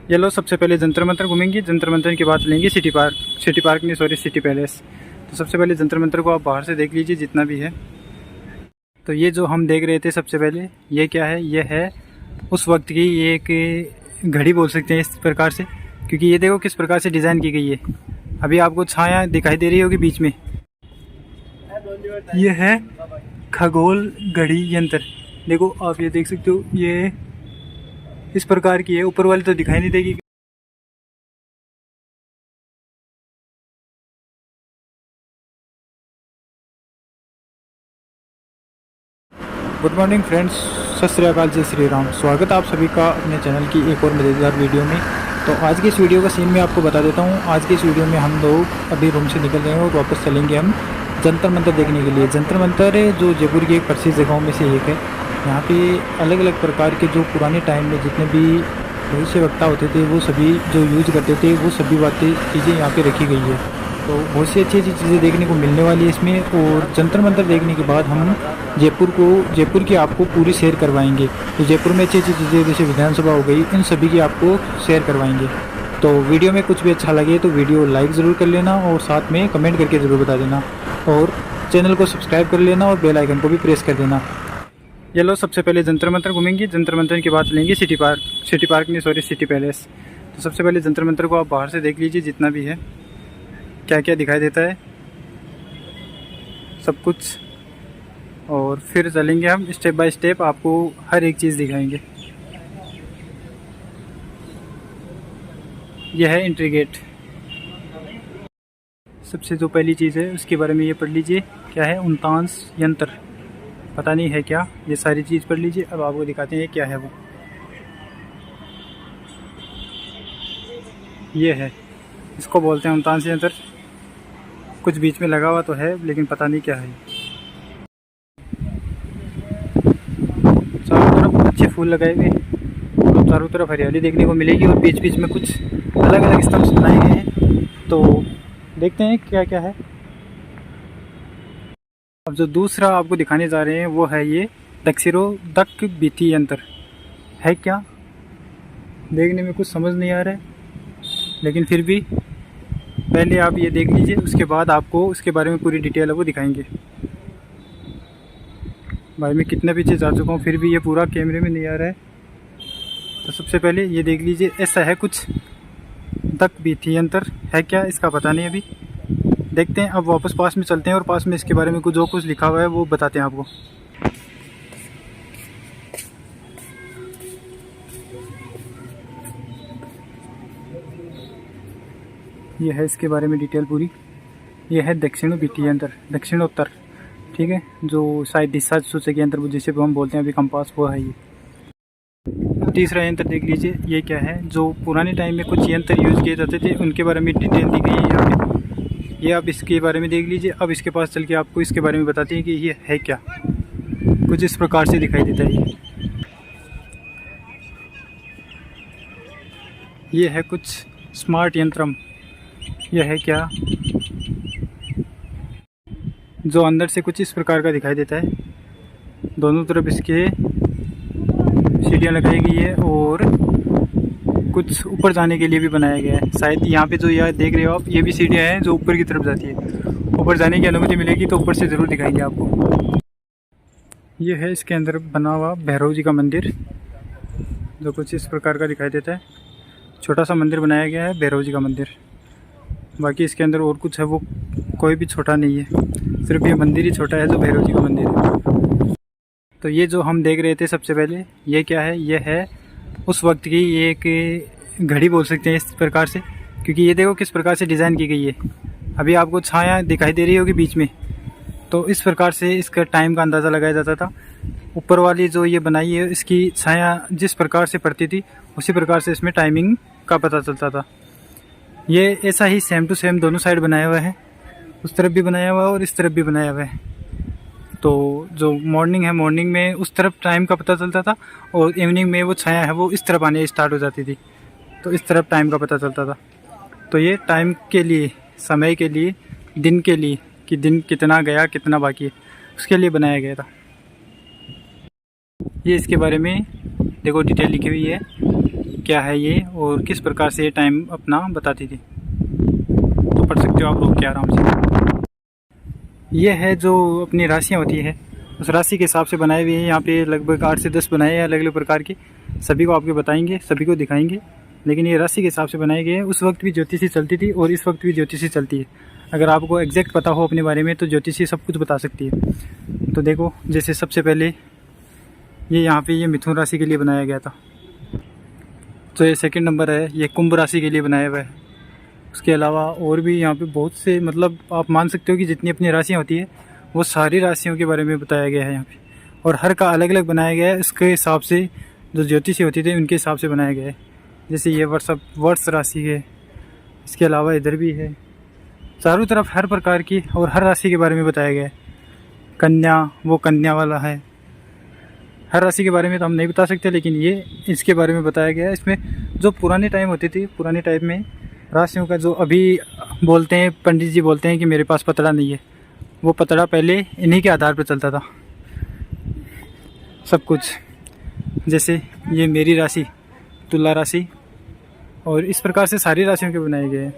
ये लो, सबसे पहले जंतर मंतर घूमेंगे। जंतर मंतर के बाद लेंगे सिटी पार्क नहीं, सॉरी, सिटी पैलेस। तो सबसे पहले जंतर मंतर को आप बाहर से देख लीजिए जितना भी है। तो ये जो हम देख रहे थे सबसे पहले, ये क्या है? ये है उस वक्त की एक घड़ी बोल सकते हैं इस प्रकार से, क्योंकि ये देखो किस प्रकार से डिज़ाइन की गई है। अभी आपको छाया दिखाई दे रही होगी बीच में, ये है खगोल घड़ी यंत्र। देखो आप ये देख सकते हो, ये इस प्रकार की है। ऊपर वाली तो दिखाई नहीं देगी। गुड मॉर्निंग फ्रेंड्स, सत श्री अकाल, जय श्री राम। स्वागत है आप सभी का अपने चैनल की एक और मज़ेदार वीडियो में। तो आज की इस वीडियो का सीन मैं आपको बता देता हूँ। आज की इस वीडियो में हम लोग अभी रूम से निकल रहे हैं और वापस चलेंगे हम जंतर मंतर देखने के लिए। जंतर मंतर है जो जयपुर की एक प्रसिद्ध जगहों में से एक है। यहाँ पे अलग अलग प्रकार के जो पुराने टाइम में जितने भी भविष्य वक्ता होते थे वो सभी जो यूज करते थे वो सभी चीज़ें यहाँ पे रखी गई है। तो बहुत सी अच्छी अच्छी चीज़ें देखने को मिलने वाली है इसमें। और जंतर मंतर देखने के बाद हम जयपुर की आपको पूरी शेयर करवाएंगे। तो जयपुर में अच्छी अच्छी चीज़ें जैसे विधानसभा हो गई, इन सभी की आपको शेयर करवाएंगे। तो वीडियो में कुछ भी अच्छा लगे तो वीडियो लाइक ज़रूर कर लेना और साथ में कमेंट करके ज़रूर बता देना, और चैनल को सब्सक्राइब कर लेना और बेल आइकन को भी प्रेस कर देना। ये लो, सबसे पहले जंतर मंतर घूमेंगे। जंतर मंतर के बाद लेंगे सिटी पार्क नहीं, सॉरी, सिटी पैलेस। तो सबसे पहले जंतर मंतर को आप बाहर से देख लीजिए जितना भी है, क्या क्या दिखाई देता है सब कुछ। और फिर चलेंगे हम स्टेप बाय स्टेप, आपको हर एक चीज़ दिखाएंगे। यह है एंट्री गेट। सबसे जो पहली चीज़ है उसके बारे में ये पढ़ लीजिए, क्या है? 49 यंत्र, पता नहीं है क्या, ये सारी चीज़ पढ़ लीजिए। अब आपको दिखाते हैं क्या है वो। ये है, इसको बोलते हैं 49 यंत्र। कुछ बीच में लगा हुआ तो है लेकिन पता नहीं क्या है। चारों तरफ अच्छे फूल लगाए हुए, तो चारों तरफ हरियाली देखने को मिलेगी और बीच बीच में कुछ अलग अलग स्तंभ बनाए गए हैं। तो देखते हैं क्या क्या है। अब जो दूसरा आपको दिखाने जा रहे हैं वो है ये दक बीती यंत्र। है क्या? देखने में कुछ समझ नहीं आ रहा है, लेकिन फिर भी पहले आप ये देख लीजिए, उसके बाद आपको उसके बारे में पूरी डिटेल है वो दिखाएंगे। भाई मैं कितने पीछे जा चुका हूँ फिर भी ये पूरा कैमरे में नहीं आ रहा है। तो सबसे पहले ये देख लीजिए, ऐसा है कुछ दक बीती यंत्र। है क्या इसका पता नहीं अभी, देखते हैं। अब वापस पास में चलते हैं और पास में इसके बारे में जो कुछ लिखा हुआ है वो बताते हैं आपको। ये है इसके बारे में डिटेल पूरी। ये है दक्षिण बीती यंत्र, दक्षिणोत्तर, ठीक है, जो शायद दिशा सूचक यंत्र जिसे हम बोलते हैं अभी कंपास, वो है ये। तीसरा यंत्र देख लीजिए, ये क्या है? जो पुराने टाइम में कुछ यंत्र यूज़ किए जाते थे उनके बारे में डिटेल दी गई है यहाँ पे। ये आप इसके बारे में देख लीजिए। अब इसके पास चल के आपको इसके बारे में बताते हैं कि ये है क्या। कुछ इस प्रकार से दिखाई देता है। ये है कुछ स्मार्ट यंत्रम। यह है क्या? जो अंदर से कुछ इस प्रकार का दिखाई देता है। दोनों तरफ इसके सीढ़ियाँ लगाई गई है और कुछ ऊपर जाने के लिए भी बनाया गया है। शायद यहाँ पे जो यह देख रहे हो आप, ये भी सीढ़ियाँ हैं जो ऊपर की तरफ जाती है। ऊपर जाने की अनुमति मिलेगी तो ऊपर से ज़रूर दिखाएंगे आपको। ये है इसके अंदर बना हुआ भैरव जी का मंदिर, जो कुछ इस प्रकार का दिखाई देता है। छोटा सा मंदिर बनाया गया है, भैरव जी का मंदिर। बाकी इसके अंदर और कुछ है वो कोई भी छोटा नहीं है, सिर्फ ये मंदिर ही छोटा है जो भैरव जी का मंदिर है। तो ये जो हम देख रहे थे सबसे पहले, ये क्या है? ये है उस वक्त की एक घड़ी बोल सकते हैं इस प्रकार से, क्योंकि ये देखो किस प्रकार से डिज़ाइन की गई है। अभी आपको छाया दिखाई दे रही होगी बीच में, तो इस प्रकार से इसका टाइम का अंदाज़ा लगाया जाता था। ऊपर वाली जो ये बनाई है, इसकी छाया जिस प्रकार से पड़ती थी उसी प्रकार से इसमें टाइमिंग का पता चलता था। ये ऐसा ही सेम टू सेम दोनों साइड बनाया हुआ है, उस तरफ भी बनाया हुआ है और इस तरफ भी बनाया हुआ है। तो जो मॉर्निंग है, मॉर्निंग में उस तरफ टाइम का पता चलता था और इवनिंग में वो छाया है वो इस तरफ आने स्टार्ट हो जाती थी, तो इस तरफ टाइम का पता चलता था। तो ये टाइम के लिए, समय के लिए, दिन के लिए कि दिन कितना गया कितना बाकी है, उसके लिए बनाया गया था। ये इसके बारे में देखो डिटेल लिखी हुई है क्या है ये और किस प्रकार से ये टाइम अपना बताती थी। तो पढ़ सकते हो आप लोग क्या आराम से। ये है जो अपनी राशियाँ होती है, उस राशि के हिसाब से बनाए हुए हैं। यहाँ पे लगभग 8 से 10 बनाए हैं अलग अलग प्रकार के, सभी को आपको बताएंगे, सभी को दिखाएंगे। लेकिन ये राशि के हिसाब से बनाए गए हैं। उस वक्त भी ज्योतिषी चलती थी और इस वक्त भी ज्योतिषी चलती है। अगर आपको एग्जैक्ट पता हो अपने बारे में तो ज्योतिषी सब कुछ बता सकती है। तो देखो, जैसे सबसे पहले ये यहाँ पे ये मिथुन राशि के लिए बनाया गया था। तो ये सेकंड नंबर है, ये कुंभ राशि के लिए बनाया हुआ है। उसके अलावा और भी यहाँ पे बहुत से, मतलब आप मान सकते हो कि जितनी अपनी राशियाँ होती है वो सारी राशियों के बारे में बताया गया है यहाँ पे। और हर का अलग अलग बनाया गया है, इसके हिसाब से जो ज्योतिषी होती थे उनके हिसाब से बनाया गया है। जैसे ये वर्ष राशि है, इसके अलावा इधर भी है, चारों तरफ हर प्रकार की और हर राशि के बारे में बताया गया है। कन्या, वो कन्या वाला है। हर राशि के बारे में तो हम नहीं बता सकते, लेकिन ये इसके बारे में बताया गया है। इसमें जो पुराने टाइम होती थी, पुराने टाइम में राशियों का जो अभी बोलते हैं, पंडित जी बोलते हैं कि मेरे पास पतड़ा नहीं है, वो पतड़ा पहले इन्हीं के आधार पर चलता था सब कुछ। जैसे ये मेरी राशि तुला राशि, और इस प्रकार से सारी राशियों के बनाए गए हैं।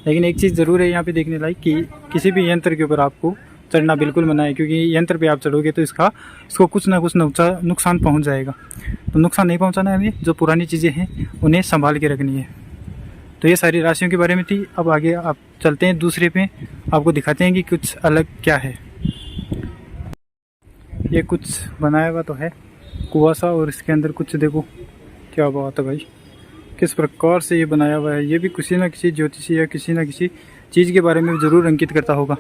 लेकिन एक चीज़ ज़रूर है यहाँ पे देखने लायक कि किसी भी यंत्र के ऊपर आपको चढ़ना बिल्कुल मना है, क्योंकि यंत्र पे आप चढ़ोगे तो इसको कुछ ना कुछ नुकसान पहुँच जाएगा। तो नुकसान नहीं पहुँचाना है हमें, जो पुरानी चीज़ें हैं उन्हें संभाल के रखनी है। तो ये सारी राशियों के बारे में थी। अब आगे आप चलते हैं दूसरे पे, आपको दिखाते हैं कि कुछ अलग क्या है। ये कुछ बनाया हुआ तो है कुआसा, और इसके अंदर कुछ देखो क्या बात है भाई, किस प्रकार से ये बनाया हुआ है। ये भी किसी न किसी ज्योतिषी या किसी न किसी चीज़ के बारे में ज़रूर अंकित करता होगा।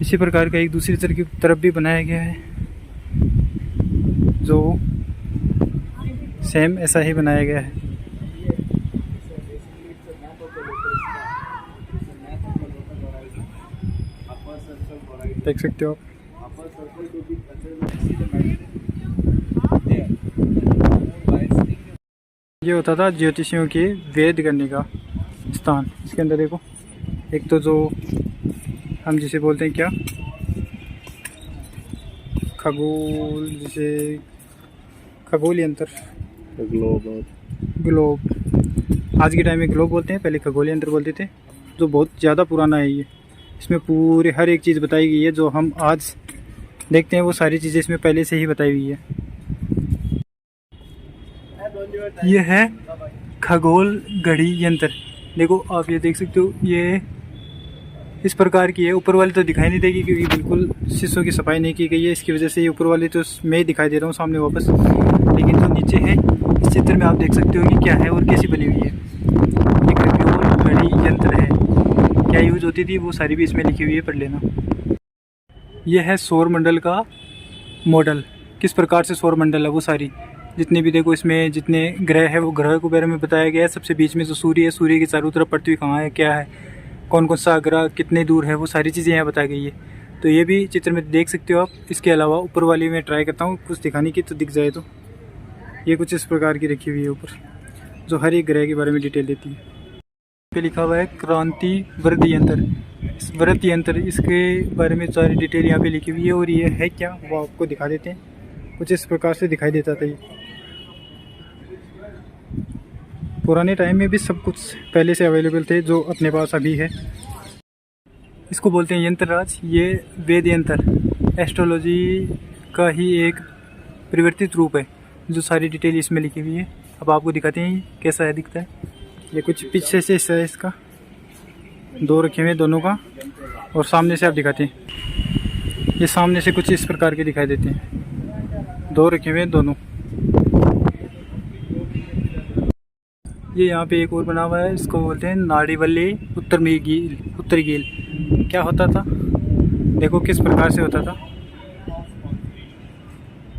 इसी प्रकार का एक दूसरी तरफ भी बनाया गया है, जो सेम ऐसा ही बनाया गया है। देख सकते हो आप। ये होता था ज्योतिषियों के वेद करने का स्थान। इसके अंदर देखो, एक तो जो हम जिसे बोलते हैं क्या, खगोल, जिसे खगोल यंत्र, ग्लोब। आज के टाइम में ग्लोब बोलते हैं, पहले खगोल यंत्र बोलते थे, जो बहुत ज़्यादा पुराना है ये। इसमें पूरे हर एक चीज़ बताई गई है, जो हम आज देखते हैं वो सारी चीज़ें इसमें पहले से ही बताई हुई है। ये है खगोल घड़ी यंत्र। देखो आप ये देख सकते हो, ये इस प्रकार की है। ऊपर वाली तो दिखाई नहीं देगी क्योंकि बिल्कुल शीशों की सफाई नहीं की गई है, इसकी वजह से ये ऊपर वाली तो मैं दिखाई दे रहा हूँ सामने वापस। लेकिन जो नीचे है, इस चित्र में आप देख सकते हो कि क्या है और कैसी बनी हुई है। ये खगोल घड़ी यंत्र है, क्या यूज होती थी वो सारी भी इसमें लिखी हुई है, पढ़ लेना। यह है सौर मंडल का मॉडल, किस प्रकार से सौर मंडल है वो सारी जितने भी, देखो इसमें जितने ग्रह है वो ग्रह के बारे में बताया गया है। सबसे बीच में जो सूर्य है, सूर्य के चारों तरफ पृथ्वी कहाँ है, क्या है, कौन कौन सा ग्रह कितने दूर है, वो सारी चीज़ें यहाँ बताई गई है। तो ये भी चित्र में देख सकते हो आप। इसके अलावा ऊपर वाली में ट्राई करता हूँ कुछ दिखाने की, तो दिख जाए। तो ये कुछ इस प्रकार की रखी हुई है ऊपर, जो हर एक ग्रह के बारे में डिटेल देती है। पे लिखा हुआ है क्रांति वृद्ध यंत्र। इस वृद्ध यंत्र, इसके बारे में सारी डिटेल यहाँ पे लिखी हुई है। और ये है क्या वो आपको दिखा देते हैं। कुछ इस प्रकार से दिखाई देता था। ये पुराने टाइम में भी सब कुछ पहले से अवेलेबल थे, जो अपने पास अभी है। इसको बोलते हैं यंत्र राज। ये वेद यंत्र एस्ट्रोलॉजी का ही एक परिवर्तित रूप है, जो सारी डिटेल इसमें लिखी हुई है। अब आपको दिखाते हैं कैसा है, दिखता है। ये कुछ पीछे से हिस्सा है इसका, दो रखे हुए दोनों का, और सामने से आप दिखाते हैं। ये सामने से कुछ इस प्रकार के दिखाई देते हैं, दो रखे हुए दोनों। ये यहाँ पे एक और बना हुआ है, इसको बोलते हैं नाड़ीवल्ली उत्तरगील। क्या होता था, देखो किस प्रकार से होता था।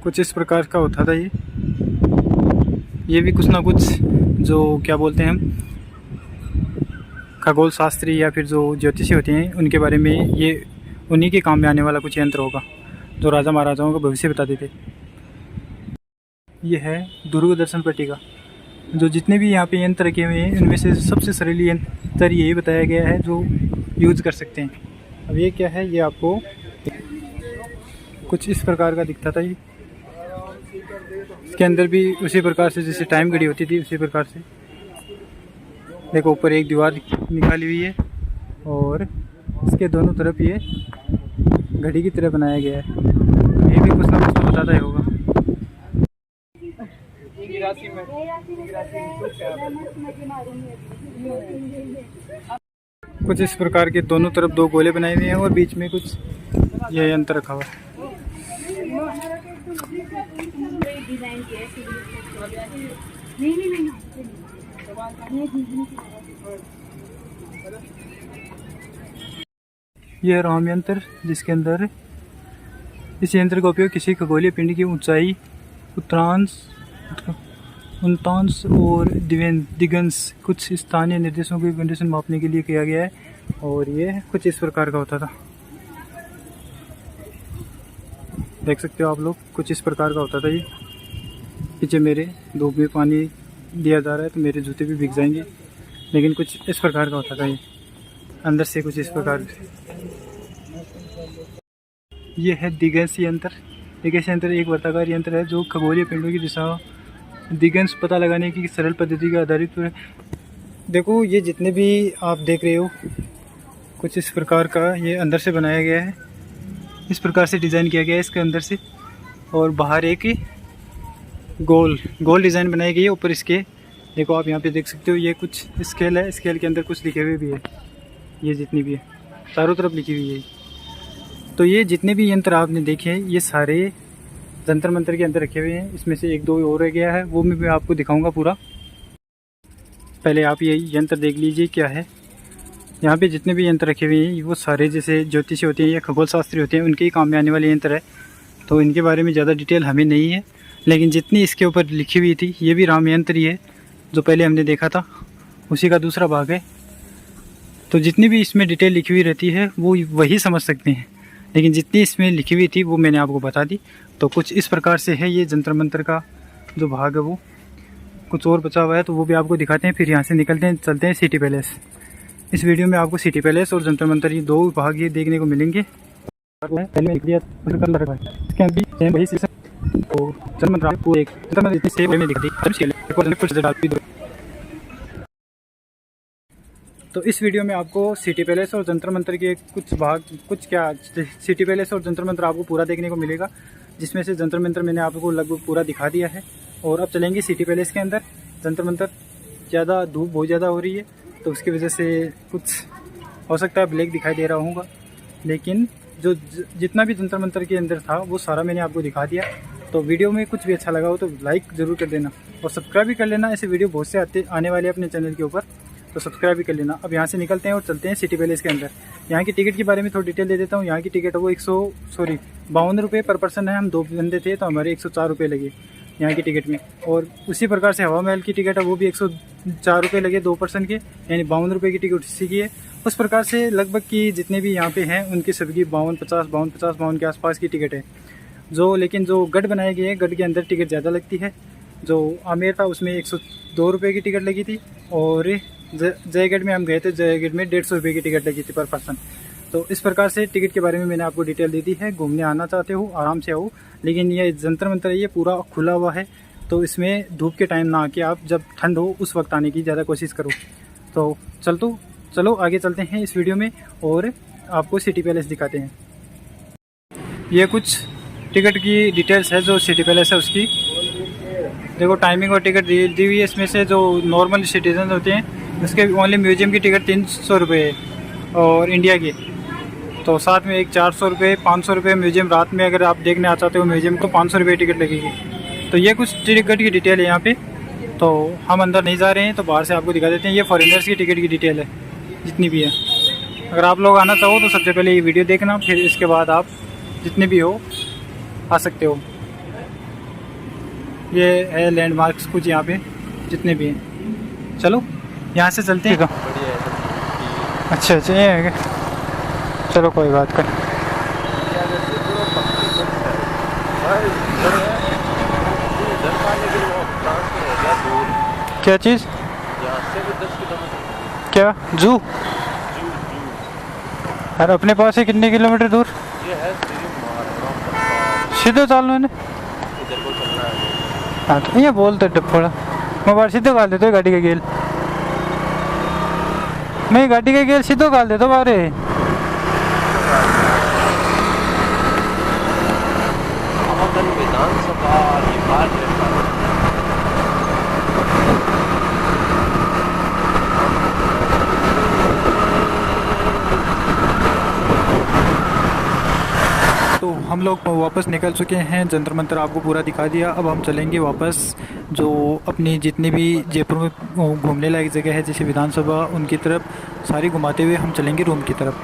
कुछ इस प्रकार का होता था ये भी कुछ ना कुछ, जो क्या बोलते हैं हम, खगोल शास्त्री या फिर जो ज्योतिषी होते हैं उनके बारे में, ये उन्हीं के काम में आने वाला कुछ यंत्र होगा, जो राजा महाराजाओं का भविष्य बताते थे। ये है दूरदर्शन पट्टिका। जो जितने भी यहाँ पे यंत्र रखे हुए हैं, इनमें से सबसे सरल यंत्र यही बताया गया है जो यूज़ कर सकते हैं। अब ये क्या है, ये आपको कुछ इस प्रकार का दिखता था। ये इसके अंदर भी उसी प्रकार से जैसे टाइम घड़ी होती थी उसी प्रकार से। देखो ऊपर एक दीवार निकाली हुई है और इसके दोनों तरफ ये घड़ी की तरह बनाया गया है। ये भी कुछ ना कुछ तो बताता ही होगा। कुछ इस प्रकार के दोनों तरफ दो गोले बनाए हुए हैं और बीच में कुछ यह यंत्र रखा हुआ है। यह राम यंत्र, जिसके अंदर इस यंत्र का उपयोग किसी खगोलीय पिंड की ऊंचाई, उन्तांश और दिगंश कुछ स्थानीय निर्देशों की कंडीशन मापने के लिए किया गया है। और ये कुछ इस प्रकार का होता था, देख सकते हो आप लोग, कुछ इस प्रकार का होता था ये। पीछे मेरे धूप में पानी दिया जा रहा है तो मेरे जूते भी भीग जाएंगे, लेकिन कुछ इस प्रकार का होता था ये, अंदर से कुछ इस प्रकार। ये है दिगंश यंत्र। दिगंश यंत्र एक वर्ताकार यंत्र है जो खगोलीय पिंडों की दिशा दिगंश पता लगाने की सरल पद्धति का आधारित है। देखो ये जितने भी आप देख रहे हो कुछ इस प्रकार का ये अंदर से बनाया गया है, इस प्रकार से डिज़ाइन किया गया है इसके अंदर से। और बाहर एक गोल डिज़ाइन बनाई गई है ऊपर इसके। देखो आप यहाँ पे देख सकते हो ये कुछ स्केल है, स्केल के अंदर कुछ लिखे हुए भी है, ये जितनी भी है चारों तरफ लिखी हुई है। तो ये जितने भी यंत्र आपने देखे हैं ये सारे जंतर मंतर के अंदर रखे हुए हैं। इसमें से एक दो और रह गया है, वो मैं आपको दिखाऊंगा पूरा। पहले आप ये यंत्र देख लीजिए क्या है। यहाँ पे जितने भी यंत्र रखे हुए हैं वो सारे जैसे ज्योतिषी होते हैं या खगोल शास्त्री होते हैं उनके ही काम में आने वाले यंत्र है। तो इनके बारे में ज़्यादा डिटेल हमें नहीं है, लेकिन जितनी इसके ऊपर लिखी हुई थी ये भी राम यंत्र ही है जो पहले हमने देखा था, उसी का दूसरा भाग है। तो जितनी भी इसमें डिटेल लिखी हुई रहती है वो वही समझ सकते हैं, लेकिन जितनी इसमें लिखी हुई थी वो मैंने आपको बता दी। तो कुछ इस प्रकार से है ये जंतर मंतर का जो भाग है। वो कुछ और बचा हुआ है तो वो भी आपको दिखाते हैं, फिर यहाँ से निकलते हैं, चलते हैं सिटी पैलेस। इस वीडियो में आपको सिटी पैलेस और जंतर मंतर ये दो भाग ये देखने को मिलेंगे। पहले इसके वही तो तो इस वीडियो में आपको सिटी पैलेस और जंतर मंतर के कुछ भाग, कुछ क्या सिटी पैलेस और जंतर मंतर आपको पूरा देखने को मिलेगा, जिसमें से जंतर मंतर मैंने आपको लगभग पूरा दिखा दिया है। और अब चलेंगे सिटी पैलेस के अंदर। जंतर मंतर ज़्यादा धूप बहुत ज़्यादा हो रही है तो उसकी वजह से कुछ हो सकता है ब्लैक दिखाई दे रहा होगा, लेकिन जो जितना भी जंतर मंतर के अंदर था वो सारा मैंने आपको दिखा दिया। तो वीडियो में कुछ भी अच्छा लगा हो तो लाइक ज़रूर कर देना और सब्सक्राइब भी कर लेना। ऐसे वीडियो बहुत से आने वाले अपने चैनल के ऊपर, तो सब्सक्राइब भी कर लेना। अब यहाँ से निकलते हैं और चलते हैं सिटी पैलेस के अंदर। यहाँ की टिकट के बारे में थोड़ी डिटेल दे देता हूँ। यहाँ की टिकट वो 52 रुपये पर पर्सन है। हम 2 बंदे थे तो हमारे 104 रुपये लगे यहाँ की टिकट में। और उसी प्रकार से हवा महल की टिकट है वो भी 104 रुपये लगे 2 पर्सन के, यानी 52 रुपये की टिकट उसी की है। उस प्रकार से लगभग की जितने भी यहाँ पे हैं उनकी सबकी 52 के आसपास की टिकट है। लेकिन जो गढ़ बनाए गए हैं गढ़ के अंदर टिकट ज़्यादा लगती है। जो आमेर था उसमें 102 रुपये की टिकट लगी थी और जयगढ़ में हम गए थे, जयगढ़ में 150 रुपये की टिकट लगी थी पर पर्सन। तो इस प्रकार से टिकट के बारे में मैंने आपको डिटेल दे दी है। घूमने आना चाहते हो आराम से आओ, लेकिन ये जंतर मंतर ये पूरा खुला हुआ है तो इसमें धूप के टाइम ना आके आप जब ठंड हो उस वक्त आने की ज़्यादा कोशिश करो। तो चलो आगे चलते हैं इस वीडियो में और आपको सिटी पैलेस दिखाते हैं। ये कुछ टिकट की डिटेल्स है जो सिटी पैलेस है उसकी। देखो टाइमिंग और टिकट दी हुई है। इसमें से जो नॉर्मल सिटीजन होते हैं उसके ओनली म्यूजियम की टिकट 300 रुपये है और इंडिया की तो साथ में एक 400 रुपये 500 रुपये म्यूजियम। रात में अगर आप देखने आ चाहते हो म्यूजियम तो 500 रुपये टिकट लगेगी। तो ये कुछ टिकट की डिटेल है यहाँ पे। तो हम अंदर नहीं जा रहे हैं तो बाहर से आपको दिखा देते हैं। ये फॉरेनर्स की टिकट की डिटेल है जितनी भी है। अगर आप लोग आना चाहो तो सबसे पहले ये वीडियो देखना, फिर इसके बाद आप जितने भी हो आ सकते हो। ये है लैंडमार्क्स कुछ यहाँ पे जितने भी हैं। चलो यहाँ से चलते हैं। अच्छा ये है क्या? चलो कोई बात कर। क्या चीज़? क्या जू? अरे अपने पास है कितने किलोमीटर दूर? ये है सीधे चल मैंने हाँ तो ये बोल तो थोड़ा मोबाइल सीधो गाल देते गाड़ी के गेल मैं गाड़ी के गेल सीधो गाल देता बारे विधानसभा तो हम लोग वापस निकल चुके हैं। जंतर मंतर आपको पूरा दिखा दिया। अब हम चलेंगे वापस जो अपनी जितनी भी जयपुर में घूमने लायक जगह है जैसे विधानसभा उनकी तरफ सारी घुमाते हुए हम चलेंगे रूम की तरफ।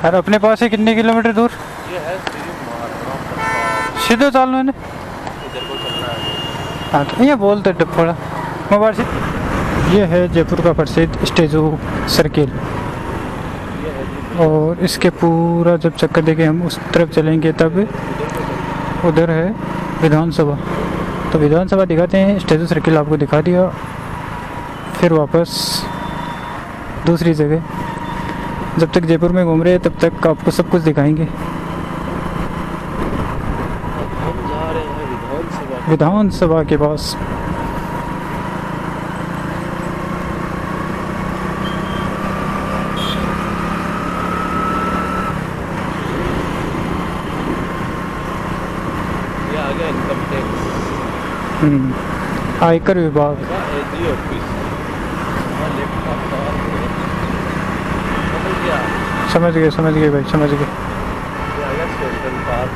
यार अपने पास है कितने किलोमीटर दूर? ये है सीधे चालू है इधर को चलना है। हाँ तो ये बोल तो थोड़ा मोबाइल से। ये है जयपुर का प्रसिद्ध स्टैचू सर्किल और इसके पूरा जब चक्कर देके हम उस तरफ चलेंगे तब उधर है विधानसभा। तो विधानसभा दिखाते हैं, स्टैचू सर्किल आपको दिखा दिया, फिर वापस दूसरी जगह। जब तक जयपुर में घूम रहे हैं तब तक आपको सब कुछ दिखाएंगे। हम जा रहे हैं विधानसभा के पास। इनकम टैक्स आयकर विभाग। एजी ऑफिस समझ गए भाई, समझ गए। सेंट्रल पार्क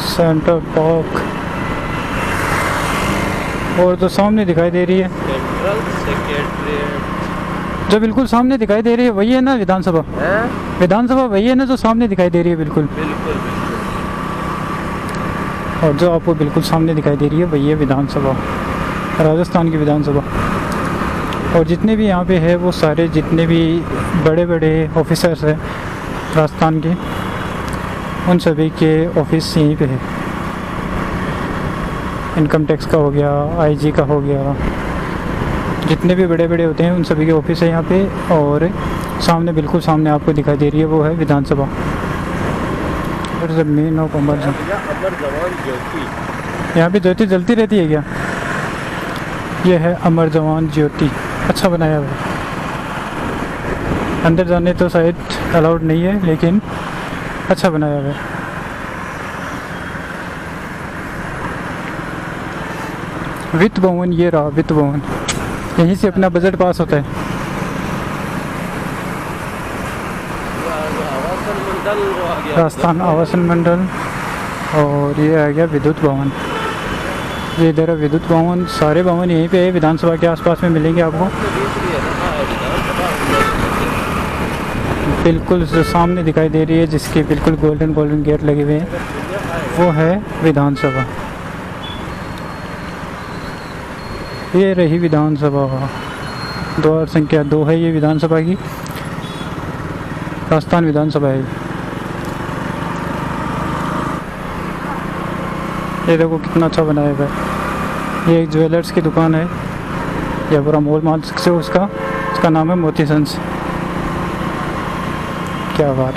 सेंट्रल पार्क और तो सामने दिखाई दे रही है सेंट्रल सेक्रेटरीट जो बिल्कुल सामने दिखाई दे रही है वही है ना विधानसभा? विधानसभा वही है ना जो सामने दिखाई दे रही है? बिल्कुल बिल्कुल। और जो आपको बिल्कुल सामने दिखाई दे रही है वही है विधानसभा, राजस्थान की विधानसभा। और जितने भी यहाँ पे है वो सारे जितने भी बड़े बड़े ऑफिसर्स हैं राजस्थान के उन सभी के ऑफिस यहीं पे है। इनकम टैक्स का हो गया, आईजी का हो गया, जितने भी बड़े बड़े होते हैं उन सभी के ऑफिस है यहाँ पे। और सामने बिल्कुल सामने आपको दिखाई दे रही है वो है विधानसभा। और जब मेन ऑफ अमर जवान ज्योति, यहाँ पे ज्योति जलती रहती है क्या? ये है अमर जवान ज्योति। अच्छा बनाया है। अंदर जाने तो शायद अलाउड नहीं है लेकिन अच्छा बनाया है। वित्त भवन, ये रहा वित्त भवन, यहीं से अपना बजट पास होता है। आवासन मंडल आ गया, राजस्थान आवासन मंडल। और ये आ गया विद्युत भवन। ये इधर है विद्युत भवन। सारे भवन यहीं पे है, विधानसभा के आसपास में मिलेंगे आपको। बिल्कुल जो सामने दिखाई दे रही है जिसके बिल्कुल गोल्डन गेट लगे हुए हैं वो है विधानसभा। ये रही विधानसभा, द्वार संख्या 2 है ये विधानसभा की, राजस्थान विधानसभा है। ये देखो कितना अच्छा बनाया हुआ है। ये एक ज्वेलर्स की दुकान है, या पूरा मॉल मान सकते हो उसका नाम है मोती सन्स। क्या बात है।